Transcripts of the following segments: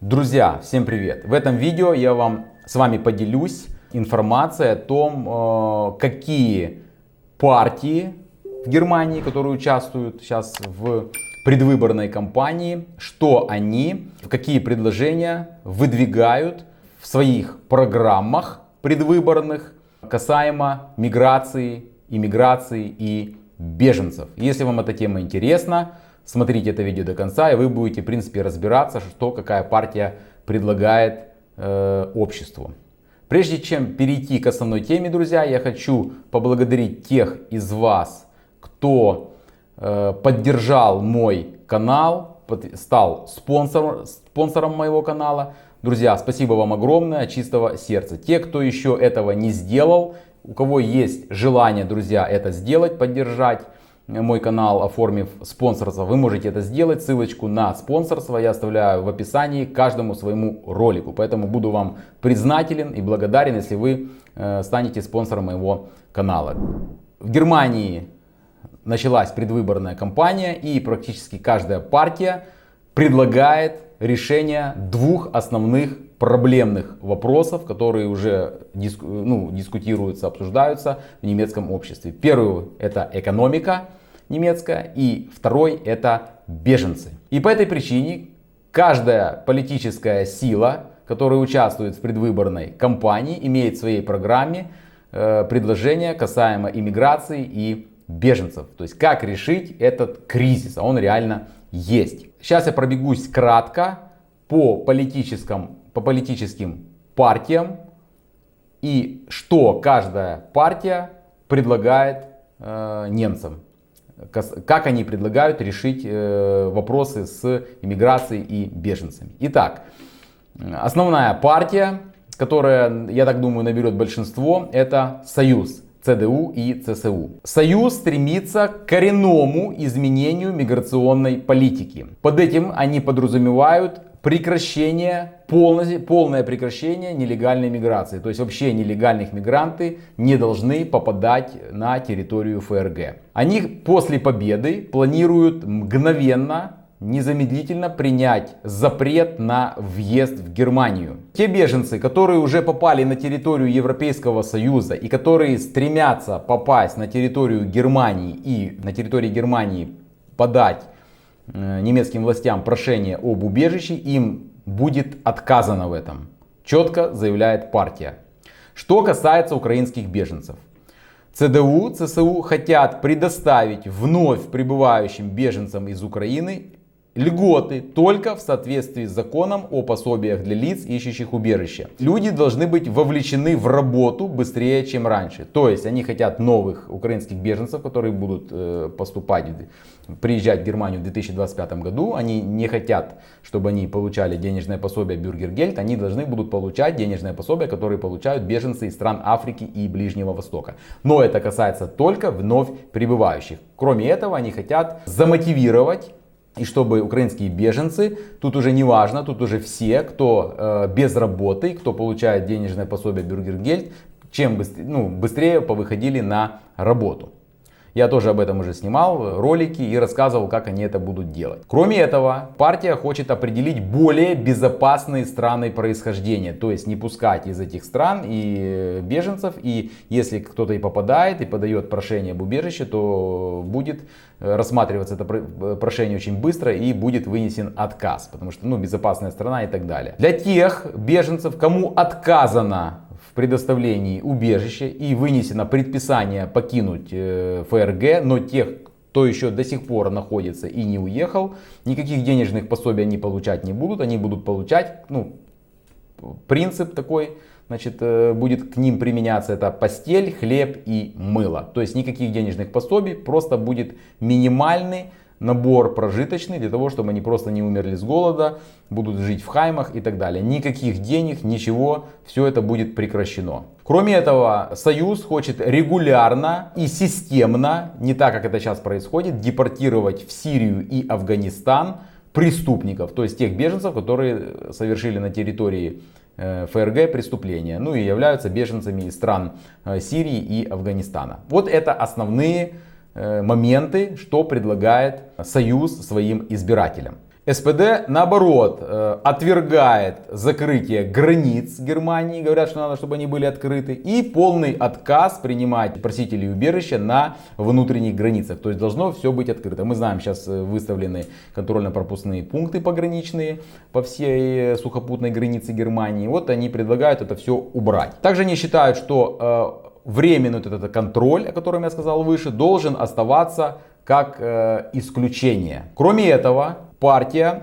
Друзья, всем привет! В этом видео я с вами поделюсь информацией о том, какие партии в Германии, которые участвуют сейчас в предвыборной кампании, что они, какие предложения выдвигают в своих программах предвыборных касаемо миграции, иммиграции и беженцев. Если вам эта тема интересна, смотрите это видео до конца, и вы будете, в принципе, разбираться, что какая партия предлагает обществу. Прежде чем перейти к основной теме, друзья, я хочу поблагодарить тех из вас, кто поддержал мой канал, стал спонсором моего канала. Друзья, спасибо вам огромное от чистого сердца. Те, кто еще этого не сделал, у кого есть желание, друзья, это сделать, поддержать мой канал, оформив спонсорство, вы можете это сделать. Ссылочку на спонсорство я оставляю в описании к каждому своему ролику. Поэтому буду вам признателен и благодарен, если вы станете спонсором моего канала. В Германии началась предвыборная кампания, и практически каждая партия предлагает решение двух основных проблемных вопросов, которые уже дискутируются, обсуждаются в немецком обществе. Первый — это экономика немецкая, и второй — это беженцы. И по этой причине каждая политическая сила, которая участвует в предвыборной кампании, имеет в своей программе предложения касаемо иммиграции и беженцев. То есть как решить этот кризис, а он реально есть. Сейчас я пробегусь кратко по политическим партиям и что каждая партия предлагает немцам. Как они предлагают решить вопросы с иммиграцией и беженцами. Итак, основная партия, которая, я так думаю, наберет большинство, это Союз. ЦДУ и ЦСУ. Союз стремится к коренному изменению миграционной политики. Под этим они подразумевают полное прекращение нелегальной миграции. То есть вообще нелегальные мигранты не должны попадать на территорию ФРГ. Они после победы планируют мгновенно, незамедлительно принять запрет на въезд в Германию. Те беженцы, которые уже попали на территорию Европейского Союза и которые стремятся попасть на территорию Германии и на территории Германии подать немецким властям прошение об убежище, им будет отказано в этом. Четко заявляет партия. Что касается украинских беженцев. ЦДУ, ЦСУ хотят предоставить вновь прибывающим беженцам из Украины льготы только в соответствии с законом о пособиях для лиц, ищущих убежище. Люди должны быть вовлечены в работу быстрее, чем раньше. То есть они хотят новых украинских беженцев, которые будут приезжать в Германию в 2025 году. Они не хотят, чтобы они получали денежное пособие Бюргергельд. Они должны будут получать денежное пособие, которое получают беженцы из стран Африки и Ближнего Востока. Но это касается только вновь прибывающих. Кроме этого, они хотят замотивировать, и чтобы украинские беженцы, тут уже не важно, тут уже все, кто без работы, кто получает денежное пособие Бюргергельд, чем быстрее повыходили на работу. Я тоже об этом уже снимал ролики и рассказывал, как они это будут делать. Кроме этого, партия хочет определить более безопасные страны происхождения. То есть не пускать из этих стран и беженцев. И если кто-то и попадает и подает прошение об убежище, то будет рассматриваться это прошение очень быстро и будет вынесен отказ. Потому что безопасная страна и так далее. Для тех беженцев, кому отказано в предоставлении убежища и вынесено предписание покинуть ФРГ, но тех, кто еще до сих пор находится и не уехал, никаких денежных пособий они получать не будут. Они будут получать, принцип такой, будет к ним применяться, это постель, хлеб и мыло. То есть никаких денежных пособий, просто будет минимальный набор прожиточный для того, чтобы они просто не умерли с голода, будут жить в хаймах и так далее. Никаких денег, ничего, все это будет прекращено. Кроме этого, Союз хочет регулярно и системно, не так как это сейчас происходит, депортировать в Сирию и Афганистан преступников, то есть тех беженцев, которые совершили на территории ФРГ преступления, и являются беженцами из стран Сирии и Афганистана. Вот это основные моменты, что предлагает Союз своим избирателям. СПД, наоборот, отвергает закрытие границ Германии, говорят, что надо, чтобы они были открыты, и полный отказ принимать просителей убежища на внутренних границах. То есть должно все быть открыто. Мы знаем, сейчас выставлены контрольно-пропускные пункты пограничные по всей сухопутной границе Германии. Вот они предлагают это все убрать. Также они считают, что временный этот контроль, о котором я сказал выше, должен оставаться как исключение. Кроме этого, партия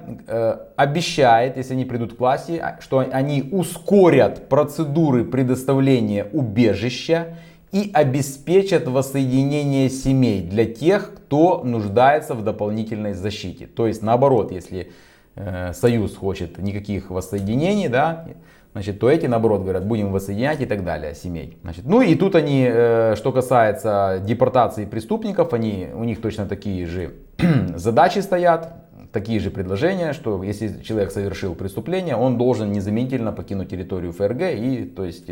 обещает, если они придут к власти, что они ускорят процедуры предоставления убежища и обеспечат воссоединение семей для тех, кто нуждается в дополнительной защите. То есть наоборот, если Союз хочет никаких воссоединений, да, значит, то эти, наоборот, говорят, будем воссоединять и так далее семей. Значит, ну и тут они, что касается депортации преступников, у них точно такие же задачи стоят, такие же предложения, что если человек совершил преступление, он должен незамедлительно покинуть территорию ФРГ и, то есть,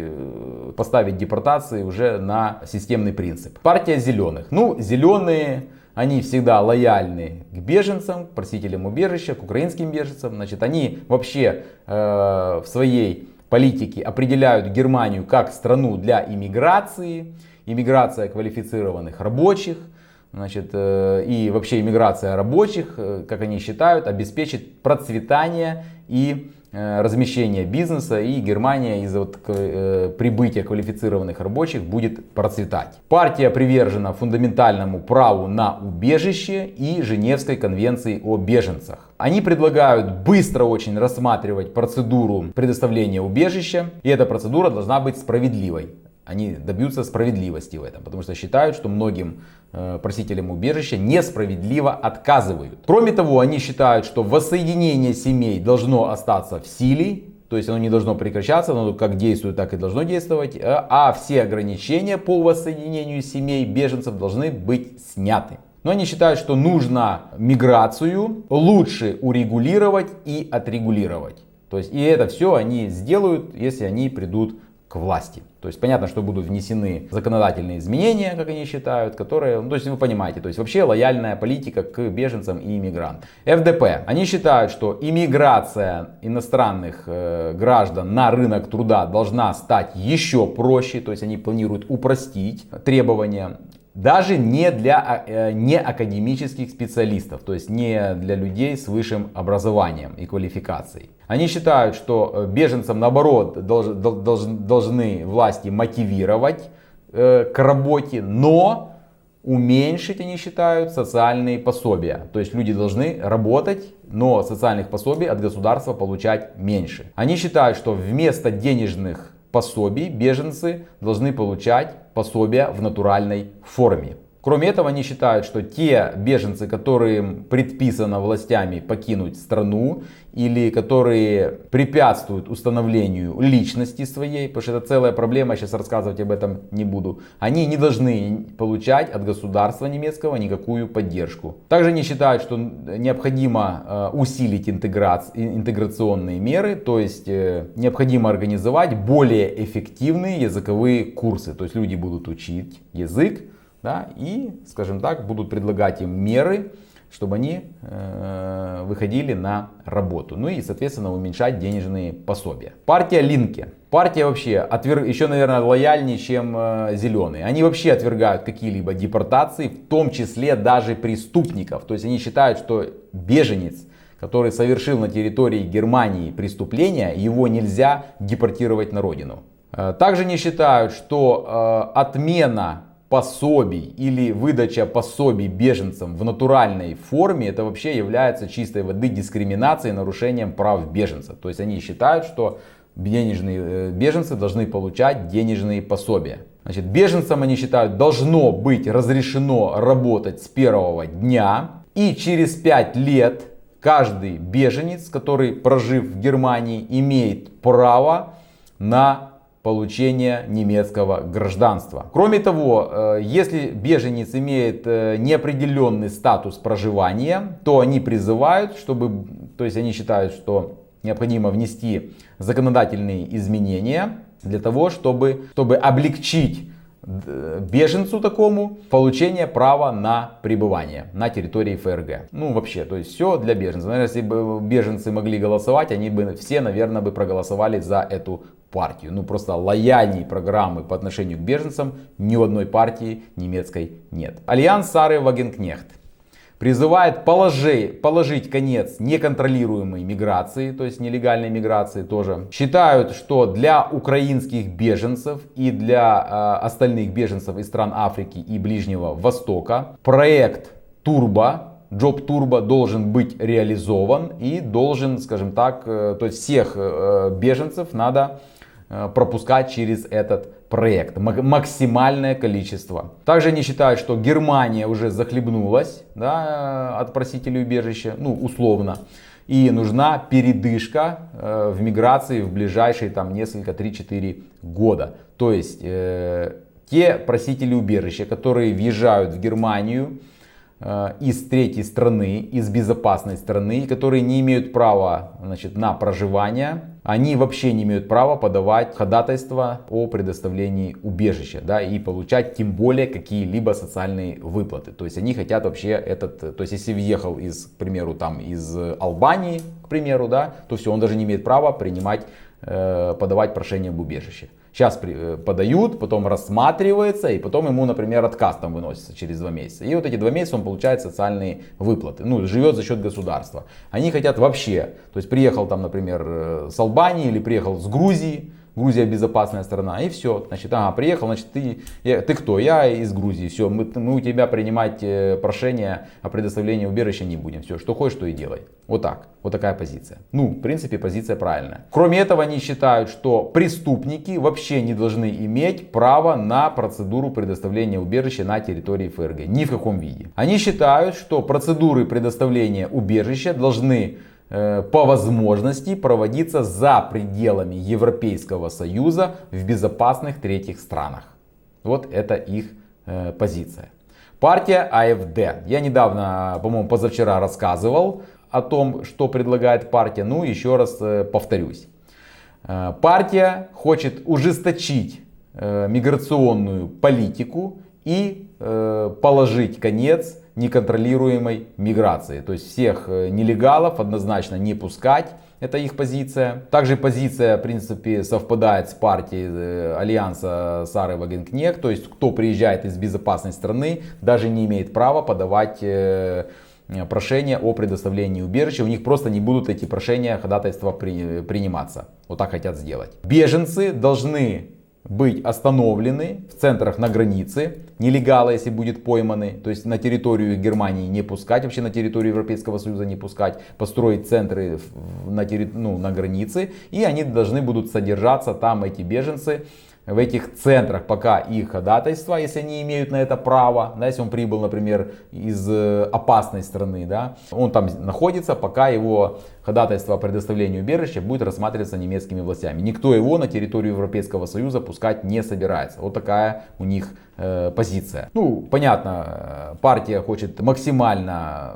поставить депортации уже на системный принцип. Партия зеленых. Ну, зеленые, они всегда лояльны к беженцам, к просителям убежища, к украинским беженцам. Значит, они вообще в своей политике определяют Германию как страну для иммиграции, иммиграция квалифицированных рабочих. Значит, и вообще иммиграция рабочих, как они считают, обеспечит процветание и размещение бизнеса, и Германия из-за прибытия квалифицированных рабочих будет процветать. Партия привержена фундаментальному праву на убежище и Женевской конвенции о беженцах. Они предлагают быстро очень рассматривать процедуру предоставления убежища, и эта процедура должна быть справедливой. Они добьются справедливости в этом, потому что считают, что многим просителям убежища несправедливо отказывают. Кроме того, они считают, что воссоединение семей должно остаться в силе, то есть оно не должно прекращаться, оно как действует, так и должно действовать, а все ограничения по воссоединению семей беженцев должны быть сняты. Но они считают, что нужно миграцию лучше урегулировать и отрегулировать. То есть и это все они сделают, если они придут к власти. То есть понятно, что будут внесены законодательные изменения, как они считают, которые, ну, то есть вы понимаете, то есть вообще лояльная политика к беженцам и иммигрантам. ФДП, они считают, что иммиграция иностранных граждан на рынок труда должна стать еще проще, то есть они планируют упростить требования. Даже не для неакадемических специалистов, то есть не для людей с высшим образованием и квалификацией. Они считают, что беженцам, наоборот, должны власти мотивировать к работе, но уменьшить, они считают, социальные пособия. То есть люди должны работать, но социальных пособий от государства получать меньше. Они считают, что вместо денежных пособий беженцы должны получать пособия в натуральной форме. Кроме этого, они считают, что те беженцы, которым предписано властями покинуть страну или которые препятствуют установлению личности своей, потому что это целая проблема, я сейчас рассказывать об этом не буду, они не должны получать от государства немецкого никакую поддержку. Также они считают, что необходимо усилить интеграционные меры, то есть необходимо организовать более эффективные языковые курсы, то есть люди будут учить язык, да, и, скажем так, будут предлагать им меры, чтобы они выходили на работу. Ну и, соответственно, уменьшать денежные пособия. Партия Линке. Партия вообще еще, наверное, лояльнее, чем зеленые. Они вообще отвергают какие-либо депортации, в том числе даже преступников. То есть они считают, что беженец, который совершил на территории Германии преступление, его нельзя депортировать на родину. Также они считают, что отмена пособий или выдача пособий беженцам в натуральной форме, это вообще является чистой воды дискриминацией, нарушением прав беженцев. То есть они считают, что беженцы должны получать денежные пособия. Значит, беженцам, они считают, должно быть разрешено работать с первого дня, и через 5 лет каждый беженец, который, прожив в Германии, имеет право на получения немецкого гражданства. Кроме того, если беженец имеет неопределенный статус проживания, то они призывают, то есть они считают, что необходимо внести законодательные изменения для того, чтобы облегчить беженцу такому получение права на пребывание на территории ФРГ. Ну вообще, то есть все для беженцев. Наверное, если бы беженцы могли голосовать, они бы все, наверное, бы проголосовали за эту партию. Ну просто лояльней программы по отношению к беженцам ни у одной партии немецкой нет. Альянс Сары Вагенкнехт призывает положить конец неконтролируемой миграции, то есть нелегальной миграции тоже. Считают, что для украинских беженцев и для остальных беженцев из стран Африки и Ближнего Востока проект Job Turbo должен быть реализован и должен, скажем так, то есть всех беженцев надо пропускать через этот проект. Максимальное количество. Также они считают, что Германия уже захлебнулась, да, от просителей убежища, ну условно. И нужна передышка в миграции в ближайшие там несколько, 3-4 года. То есть те просители убежища, которые въезжают в Германию из третьей страны, из безопасной страны, которые не имеют права, значит, на проживание, они вообще не имеют права подавать ходатайство о предоставлении убежища, да, и получать тем более какие-либо социальные выплаты. То есть они хотят вообще то есть если въехал к примеру, там из Албании, к примеру, да, то все, он даже не имеет права подавать прошение об убежище. Сейчас подают, потом рассматривается, и потом ему, например, отказ там выносится через 2 месяца. И вот эти 2 месяца он получает социальные выплаты. Ну, живет за счет государства. Они хотят вообще, то есть приехал там, например, с Албании или приехал с Грузии. Грузия безопасная страна, и все. Значит, приехал, значит, ты кто? Я из Грузии. Все, мы у тебя принимать прошение о предоставлении убежища не будем. Все, что хочешь, то и делай. Вот так. Вот такая позиция. Ну, в принципе, позиция правильная. Кроме этого, они считают, что преступники вообще не должны иметь право на процедуру предоставления убежища на территории ФРГ. Ни в каком виде. Они считают, что процедуры предоставления убежища должны по возможности проводиться за пределами Европейского Союза в безопасных третьих странах. Вот это их позиция. Партия АФД. Я недавно, по-моему, позавчера рассказывал о том, что предлагает партия. Ну, еще раз повторюсь. Партия хочет ужесточить миграционную политику и положить конец неконтролируемой миграции. То есть всех нелегалов однозначно не пускать. Это их позиция. Также позиция, в принципе, совпадает с партией Альянса Сары Вагенкнехт. То есть кто приезжает из безопасной страны, даже не имеет права подавать прошения о предоставлении убежища. У них просто не будут эти прошения, ходатайства приниматься. Вот так хотят сделать. Беженцы должны быть остановлены в центрах на границе, нелегалы, если будет пойманы, то есть на территорию Германии не пускать, вообще на территорию Европейского Союза не пускать, построить центры на границе, и они должны будут содержаться там, эти беженцы, в этих центрах, пока их ходатайство, если они имеют на это право, да, если он прибыл, например, из опасной страны, да, он там находится, пока его ходатайство о предоставлении убежища будет рассматриваться немецкими властями. Никто его на территорию Европейского Союза пускать не собирается. Вот такая у них позиция. Ну, понятно, партия хочет максимально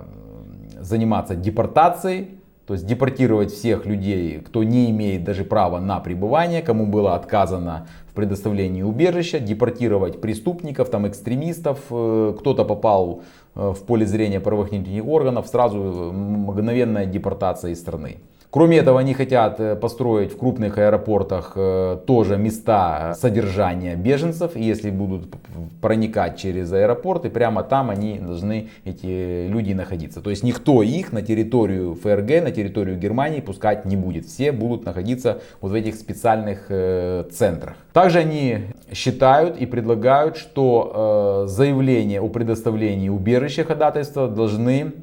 заниматься депортацией. То есть депортировать всех людей, кто не имеет даже права на пребывание, кому было отказано в предоставлении убежища, депортировать преступников, там, экстремистов, кто-то попал в поле зрения правоохранительных органов, сразу мгновенная депортация из страны. Кроме этого, они хотят построить в крупных аэропортах тоже места содержания беженцев. И если будут проникать через аэропорты, прямо там они должны, эти люди, находиться. То есть никто их на территорию ФРГ, на территорию Германии пускать не будет. Все будут находиться вот в этих специальных центрах. Также они считают и предлагают, что заявления о предоставлении убежища, ходатайства должны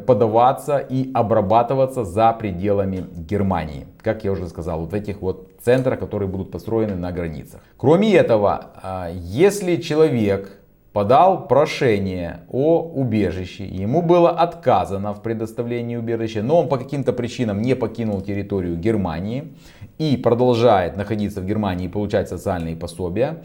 подаваться и обрабатываться за пределами Германии. Как я уже сказал, вот в этих вот центрах, которые будут построены на границах. Кроме этого, если человек подал прошение о убежище, ему было отказано в предоставлении убежища, но он по каким-то причинам не покинул территорию Германии и продолжает находиться в Германии и получать социальные пособия,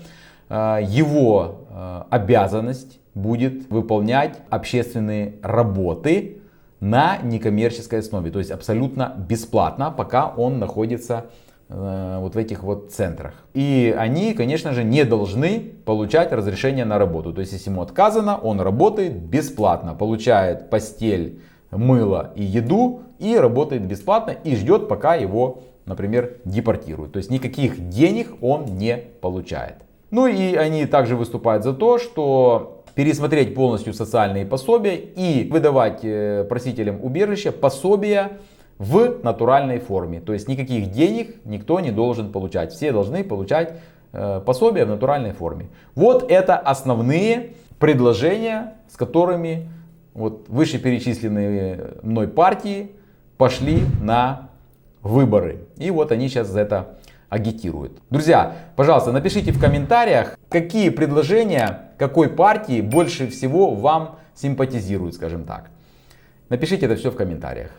его обязанность будет выполнять общественные работы на некоммерческой основе, то есть абсолютно бесплатно, пока он находится вот в этих вот центрах. И они, конечно же, не должны получать разрешение на работу. То есть, если ему отказано, он работает бесплатно, получает постель, мыло и еду и работает бесплатно и ждет, пока его, например, депортируют. То есть, никаких денег он не получает. Ну и они также выступают за то, что пересмотреть полностью социальные пособия и выдавать просителям убежища пособия в натуральной форме. То есть никаких денег никто не должен получать. Все должны получать пособия в натуральной форме. Вот это основные предложения, с которыми вот вышеперечисленные мной партии пошли на выборы. И вот они сейчас за это агитируют. Друзья, пожалуйста, напишите в комментариях, какие предложения какой партии больше всего вам симпатизируют, скажем так. Напишите это все в комментариях.